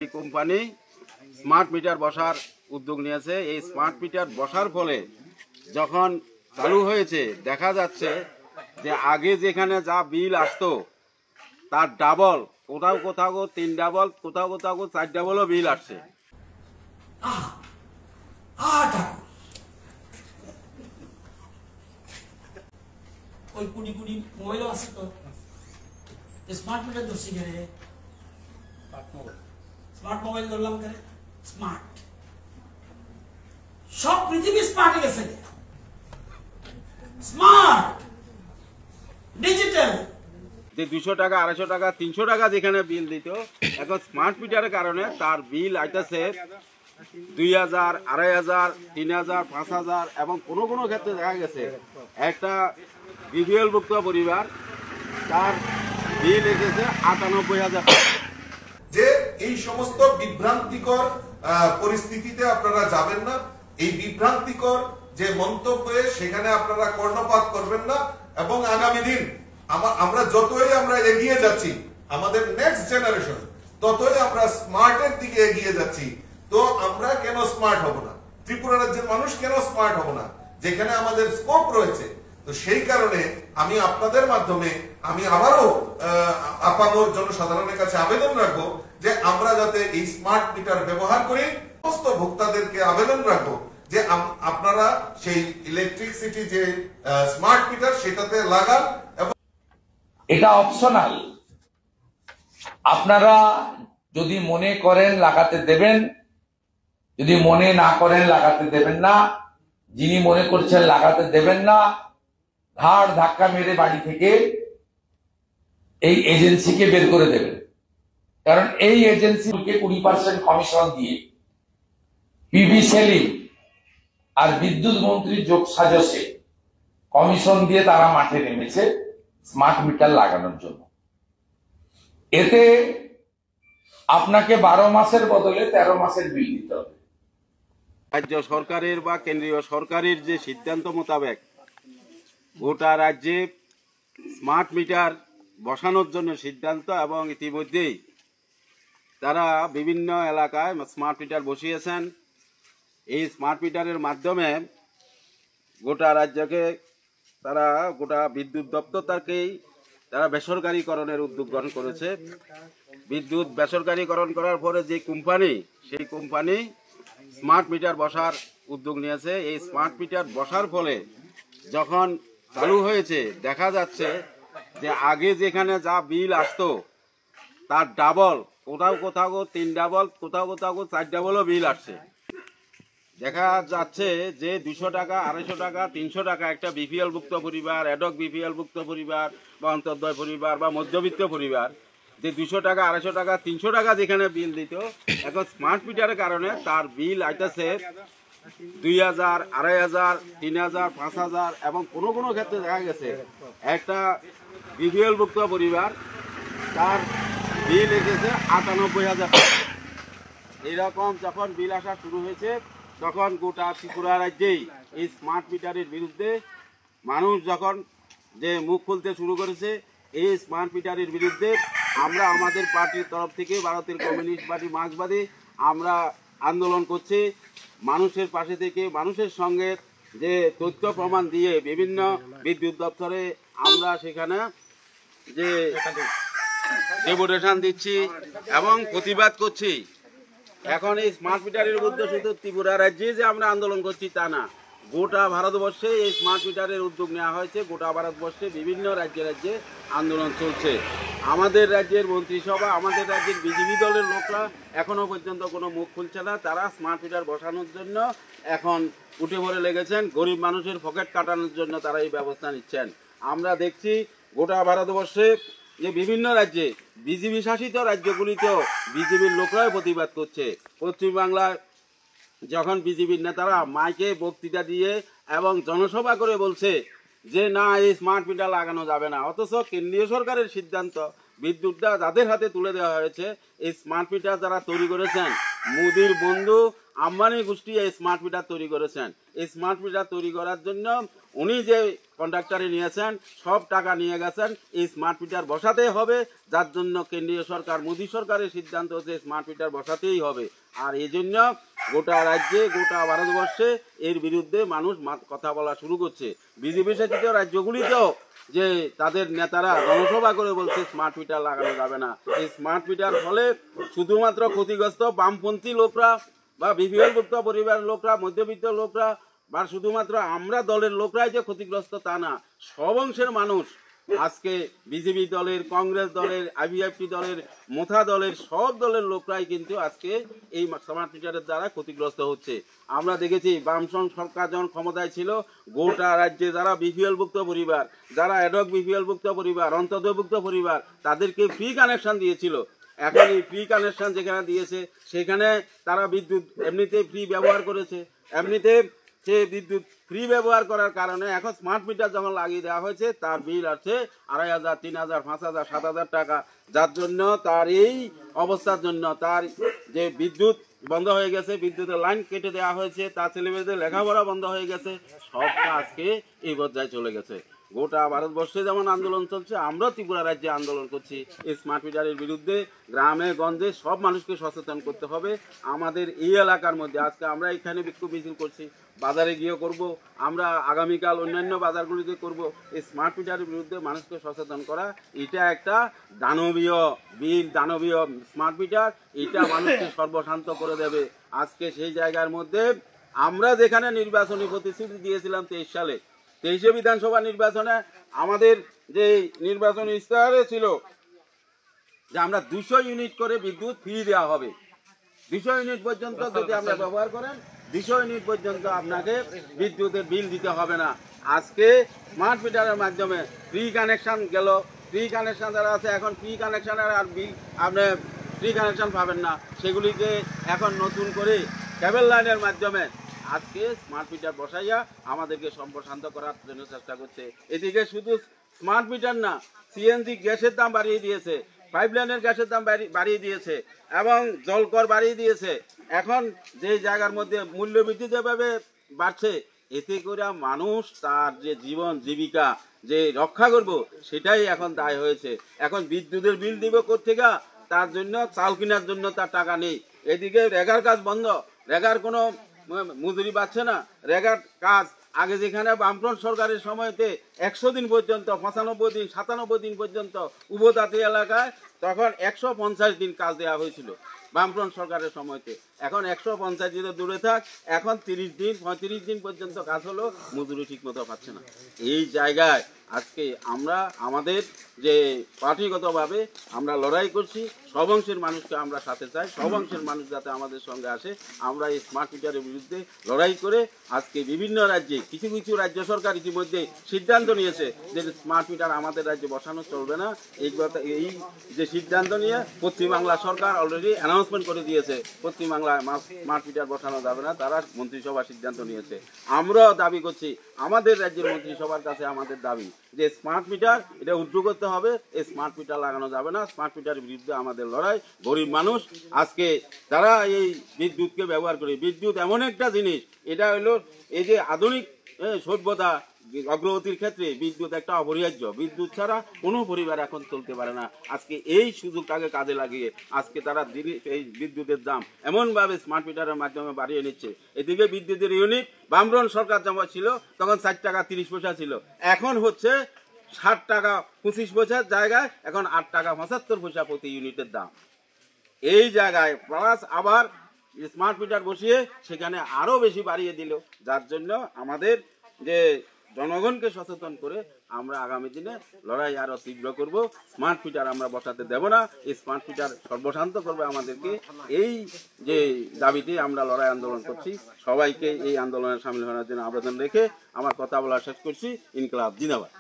এই company smart meter বসার উদ্যোগ নিয়েছে। এই স্মার্ট মিটার বসার ফলে যখন চালু হয়েছে দেখা যাচ্ছে যে আগে যেখানে যা বিল আসতো তার ডাবল, কোথাও কোথাও 3 ডাবল, কোথাও কোথাও 4 ডাবলও বিল আসছে। ওই কুড়ি কুড়ি মোবাইলও আছে তো স্মার্ট মিটার ধরছি কেন? স্মার্ট মোবাইল ধরলাম কেন? স্মার্ট সব পৃথিবী স্মার্ট হয়ে গেছে। স্মার্ট ডিজিটাল যে 200 টাকা, 250 টাকা, 300 টাকা যেখানে বিল দিত, এখন স্মার্ট মিটারের কারণে তার বিল আইতেছে 2000, 2500, 3000, 5000 এবং কোনো কোনো ক্ষেত্রে দেখা গেছে একটা বিপিএল ভুক্ত পরিবার তার বিল এসেছে 98,000 টাকা। যে এই সমস্ত বিভ্রান্তিকর পরিস্থিতিতে আপনারা যাবেন না, এই বিভ্রান্তিকর যে মন্তব্যে সেখানে আপনারা কর্ণপাত করবেন না। এবং আগামী দিন আমরা যতই আমরা এগিয়ে যাচ্ছি, আমাদের নেক্সট জেনারেশন ততই আমরা স্মার্টের দিকে এগিয়ে যাচ্ছি। তো আমরা কেন স্মার্ট হব না? ত্রিপুরা রাজ্যের মানুষ কেন স্মার্ট হব না, যেখানে আমাদের স্কোপ রয়েছে? তো সেই কারণে আমি আপনাদের মাধ্যমে আমি আবারও আপামর জনসাধারণের কাছে আবেদন রাখবো যে আমরা যাতে এই স্মার্ট মিটার ব্যবহার করি। সমস্ত ভোক্তাদেরকে আবেদন রাখবো যে আপনারা সেই ইলেকট্রিসিটি যে স্মার্ট মিটার সেটাতে লাগান। এবং এটা অপশনাল, আপনারা যদি মনে করেন লাগাতে দেবেন, যদি মনে না করেন লাগাতে দেবেন না। যিনি মনে করছেন লাগাতে দেবেন না, ঘাড় ধাক্কা মেরে বাড়ি থেকে এই এজেন্সিকে বের করে দেবেন। কারণ এই এজেন্সিকে 20% কমিশন দিয়ে পিভি সেলিং আর বিদ্যুৎ মন্ত্রীর যোগ সাজসে কমিশন দিয়ে তারা মাঠে নেমেছে স্মার্ট মিটার লাগানোর জন্য। এতে আপনাকে 12 মাসের বদলে 13 মাসের বিল দিতে হবে। রাজ্য সরকারের বা কেন্দ্রীয় সরকারের যে সিদ্ধান্ত মোতাবেক গোটা রাজ্যে স্মার্ট মিটার বসানোর জন্য সিদ্ধান্ত, এবং ইতিমধ্যেই তারা বিভিন্ন এলাকায় স্মার্ট মিটার বসিয়েছেন। এই স্মার্ট মিটারের মাধ্যমে গোটা রাজ্যকে তারা, গোটা বিদ্যুৎ দপ্তরকেই তারা বেসরকারীকরণের উদ্যোগ গ্রহণ করেছে। বিদ্যুৎ বেসরকারীকরণ করার পরে যে কোম্পানি, সেই কোম্পানি স্মার্ট মিটার বসার উদ্যোগ নিয়েছে। এই স্মার্ট মিটার বসার ফলে যখন চালু হয়েছে দেখা যাচ্ছে যে আগে যেখানে যা বিল আসতো তার ডাবল, কোথাও কোথাও 3 ডাবল, কোথাও কোথাও 4 ডাবলও বিল আসছে। দেখা যাচ্ছে যে 200 টাকা, 250 টাকা, 300 টাকা একটা বিপিএল ভুক্ত পরিবার, অ্যাডক বিপিএল ভুক্ত পরিবার বা অন্তর্দয় পরিবার বা মধ্যবিত্ত পরিবার যে 200 টাকা, 250 টাকা, 300 টাকা যেখানে বিল দিত, এখন স্মার্ট মিটারের কারণে তার বিল আইতেছে 2000, 2500, 3000, 5000 এবং কোনো কোনো ক্ষেত্রে দেখা গেছে একটা বিপিএল ভুক্ত পরিবার তার বিল এসেছে 98,000 টাকা। এইরকম যখন বিল আসা শুরু হয়েছে তখন গোটা ত্রিপুরা রাজ্যেই এই স্মার্ট মিটারের বিরুদ্ধে মানুষ যখন যে মুখ খুলতে শুরু করেছে, এই স্মার্ট মিটারের বিরুদ্ধে আমরা আমাদের পার্টির তরফ থেকে, ভারতের কমিউনিস্ট পার্টি মার্ক্সবাদী, আমরা আন্দোলন করছি। মানুষের পাশে থেকে মানুষের সঙ্গে যে তথ্য প্রমাণ দিয়ে বিভিন্ন বিদ্যুৎ দপ্তরে আমরা সেখানে যে ডেপুটেশন দিচ্ছি এবং প্রতিবাদ করছি। এখন এই স্মার্ট মিটারের বিরুদ্ধে শুধু ত্রিপুরা রাজ্যে যে আমরা আন্দোলন করছি তা না, গোটা ভারতবর্ষে এই স্মার্ট মিটারের উদ্যোগ নেওয়া হয়েছে। গোটা ভারতবর্ষে বিভিন্ন রাজ্যে রাজ্যে আন্দোলন চলছে। আমাদের রাজ্যের মন্ত্রিসভা, আমাদের রাজ্যের বিজেপি দলের লোকরা এখনো পর্যন্ত কোনো মুখ খুলছে না। তারা স্মার্ট মিটার বসানোর জন্য এখন উঠে পড়ে লেগেছেন। গরিব মানুষের পকেট কাটানোর জন্য তারা এই ব্যবস্থা নিচ্ছেন। আমরা দেখছি গোটা ভারতবর্ষে যে বিভিন্ন রাজ্যে, বিজেপি শাসিত রাজ্যগুলিতেও বিজেপির লোকরাই প্রতিবাদ করছে। পশ্চিমবাংলায় যখন বিজেপির নেতারা মাইকে বক্তৃতা দিয়ে এবং জনসভা করে বলছে যে না, এই স্মার্ট মিটার লাগানো যাবে না, অথচ কেন্দ্রীয় সরকারের সিদ্ধান্ত বিদ্যুৎটা যাদের হাতে তুলে দেওয়া হয়েছে, এই স্মার্ট মিটার যারা তৈরি করেছেন মোদির বন্ধু আম্বানি গোষ্ঠী এই স্মার্ট মিটার তৈরি করেছেন। এই স্মার্ট মিটার তৈরি করার জন্য উনি যে কন্ট্রাক্টরে নিয়েছেন সব টাকা নিয়ে গেছেন এই স্মার্ট মিটার বসাতে হবে, যার জন্য কেন্দ্রীয় সরকার মোদী সরকারের সিদ্ধান্ত হচ্ছে স্মার্ট মিটার বসাতেই হবে। আর এই জন্য গোটা রাজ্যে গোটা ভারতবর্ষে এর বিরুদ্ধে মানুষ কথা বলা শুরু করছে। বিজেপি শাসিত রাজ্যগুলিতেও যে তাদের নেতারা জনসভা করে বলছে স্মার্ট মিটার লাগানো যাবে না। এই স্মার্ট মিটার ফলে শুধুমাত্র ক্ষতিগ্রস্ত বামপন্থী লোকরা বা বিপিএলভুক্ত পরিবারের লোকরা, মধ্যবিত্ত লোকরা বা শুধুমাত্র আমরা দলের লোকরাই যে ক্ষতিগ্রস্ত তা না, সব অংশের মানুষ আজকে বিজেপি দলের, কংগ্রেস দলের, আইভিএফটি দলের, মোথা দলের সব দলের লোকরাই কিন্তু আজকে এই স্মার্ট মিটারের দ্বারা ক্ষতিগ্রস্ত হচ্ছে। আমরা দেখেছি বামফ্রন্ট সরকার যখন ক্ষমতায় ছিল গোটা রাজ্যে যারা বিপিএলভুক্ত পরিবার, যারা অ্যাডক বিপিএলভুক্ত পরিবার, অন্তর্ভুক্ত পরিবার তাদেরকে ফ্রি কানেকশন দিয়েছিল। এখন এই ফ্রি কানেকশন যেখানে দিয়েছে সেখানে তারা বিদ্যুৎ এমনিতে ফ্রি ব্যবহার করেছে, এমনিতে সে বিদ্যুৎ ফ্রি ব্যবহার করার কারণে এখন স্মার্ট মিটার যখন লাগিয়ে দেওয়া হয়েছে তার বিল আছে 2,500, 3,000, 5,000, 7,000 টাকা। যার জন্য তার এই অবস্থার জন্য তার যে বিদ্যুৎ বন্ধ হয়ে গেছে, বিদ্যুতের লাইন কেটে দেওয়া হয়েছে, তার ছেলেমেয়েদের লেখাপড়া বন্ধ হয়ে গেছে, সবটা আজকে এই পর্যায়ে চলে গেছে। গোটা ভারতবর্ষে যেমন আন্দোলন চলছে, আমরা ত্রিপুরা রাজ্যে আন্দোলন করছি এই স্মার্ট মিটারের বিরুদ্ধে। গ্রামে গঞ্জে সব মানুষকে সচেতন করতে হবে। আমাদের এই এলাকার মধ্যে আজকে আমরা এখানে বিক্ষোভ মিছিল করছি, বাজারে গিয়ে করব, আমরা আগামীকাল অন্যান্য বাজারগুলিতে করব। এই স্মার্ট মিটারের বিরুদ্ধে মানুষকে সচেতন করা এটা একটা দানবীয় বিল, দানবীয় স্মার্ট মিটার, এটা মানুষকে সর্বশান্ত করে দেবে। আজকে সেই জায়গার মধ্যে আমরা যেখানে নির্বাচনী প্রতিশ্রুতি দিয়েছিলাম 23 সালে, 23 বিধানসভা নির্বাচনে আমাদের যে নির্বাচনী ইস্তাহারে ছিল যে আমরা 200 ইউনিট করে বিদ্যুৎ ফ্রি দেওয়া হবে। 200 ইউনিট পর্যন্ত যদি আপনি ব্যবহার করেন 200 ইউনিট পর্যন্ত আপনাকে বিদ্যুতের বিল দিতে হবে না। আজকে স্মার্ট মিটারের মাধ্যমে ফ্রি কানেকশন গেল, ফ্রি কানেকশন যারা আছে এখন ফ্রি কানেকশনের আর বিল আপনি ফ্রি কানেকশন পাবেন না, সেগুলিকে এখন নতুন করে কেবল লাইনের মাধ্যমে আজকে স্মার্ট মিটার বসাইয়া আমাদেরকে সম্প্রশান্ত করার জন্য চেষ্টা করছে। এদিকে শুধু স্মার্ট মিটার না, সিএনজি গ্যাসের দাম বাড়িয়ে দিয়েছে, পাইপলাইনের গ্যাসের দাম বাড়িয়ে দিয়েছে এবং জলকর বাড়িয়ে দিয়েছে। এখন যে জায়গার মধ্যে মূল্যবৃদ্ধি যেভাবে বাড়ছে, এতে করে মানুষ তার যে জীবন জীবিকা যে রক্ষা করব সেটাই এখন দায় হয়েছে। এখন বিদ্যুতের বিল দিব কোত্থেকে, তার জন্য চাল কেনার জন্য তার টাকা নেই। এদিকে রেগার কাজ বন্ধ, রেগার কোনো মজুরি পাচ্ছে না। রেগার কাজ আগে যেখানে বামফ্রন্ট সরকারের সময়তে 100 দিন পর্যন্ত, 95 দিন, 97 দিন পর্যন্ত উপজাতি এলাকায় তখন 150 দিন কাজ দেওয়া হয়েছিল বামফ্রন্ট সরকারের সময়তে। এখন 150 দিনে দূরে থাক, এখন 30 দিন 35 দিন পর্যন্ত কাজ হলো, মজুরি ঠিক মতো পাচ্ছে না। এই জায়গায় আজকে আমরা আমাদের যে পার্টিগতভাবে আমরা লড়াই করছি, সব অংশের মানুষকে আমরা সাথে চাই, সব অংশের মানুষ যাতে আমাদের সঙ্গে আসে। আমরা এই স্মার্ট মিটারের বিরুদ্ধে লড়াই করে আজকে বিভিন্ন রাজ্যে কিছু কিছু রাজ্য সরকার ইতিমধ্যে সিদ্ধান্ত নিয়েছে যে স্মার্ট মিটার আমাদের রাজ্যে বসানো চলবে না। এই যে সিদ্ধান্ত নিয়ে পশ্চিমবাংলা সরকার অলরেডি অ্যানাউন্সমেন্ট করে দিয়েছে পশ্চিমবাংলায় স্মার্ট মিটার বসানো যাবে না, তারা মন্ত্রিসভা সিদ্ধান্ত নিয়েছে। আমরাও দাবি করছি, আমাদের রাজ্যের মন্ত্রিসভার কাছে আমাদের দাবি যে স্মার্ট মিটার এটা উদ্যোগ করতে হবে, এই স্মার্ট মিটার লাগানো যাবে না। স্মার্ট মিটারের বিরুদ্ধে আমাদের লড়াই। গরিব মানুষ আজকে তারা এই বিদ্যুৎকে ব্যবহার করে, বিদ্যুৎ এমন একটা জিনিস, এটা হলো এই যে আধুনিক সভ্যতা অগ্রগতির ক্ষেত্রে বিদ্যুৎ একটা অপরিহার্য। বিদ্যুৎ ছাড়া কোনো পরিবার এখন চলতে পারে না। আজকে এই সুযোগটাকে কাজে লাগিয়ে আজকে তারা এই বিদ্যুতের দাম এমনভাবে স্মার্ট মিটারের মাধ্যমে বাড়িয়ে নিচ্ছে। এদিকে বিদ্যুতের ইউনিট বামফ্রন্ট সরকার যখন ছিল তখন 4 টাকা 30 পয়সা ছিল, এখন হচ্ছে 60 টাকা 25 পয়সার জায়গায় এখন 8 টাকা 75 পয়সা প্রতি ইউনিটের দাম। এই জায়গায় প্লাস আবার স্মার্ট মিটার বসিয়ে সেখানে আরো বেশি বাড়িয়ে দিল। যার জন্য আমাদের যে জনগণকে সচেতন করে আমরা আগামী দিনে লড়াই আরো তীব্র করব। স্মার্ট মিটার আমরা বসাতে দেব না, এই স্মার্ট মিটার সর্বশান্ত করবে আমাদেরকে। এই যে দাবিতে আমরা লড়াই আন্দোলন করছি, সবাইকে এই আন্দোলনে সামিল হওয়ার জন্য আবেদন রেখে আমার কথা বলা শেষ করছি। ইনকলাব জিন্দাবাদ।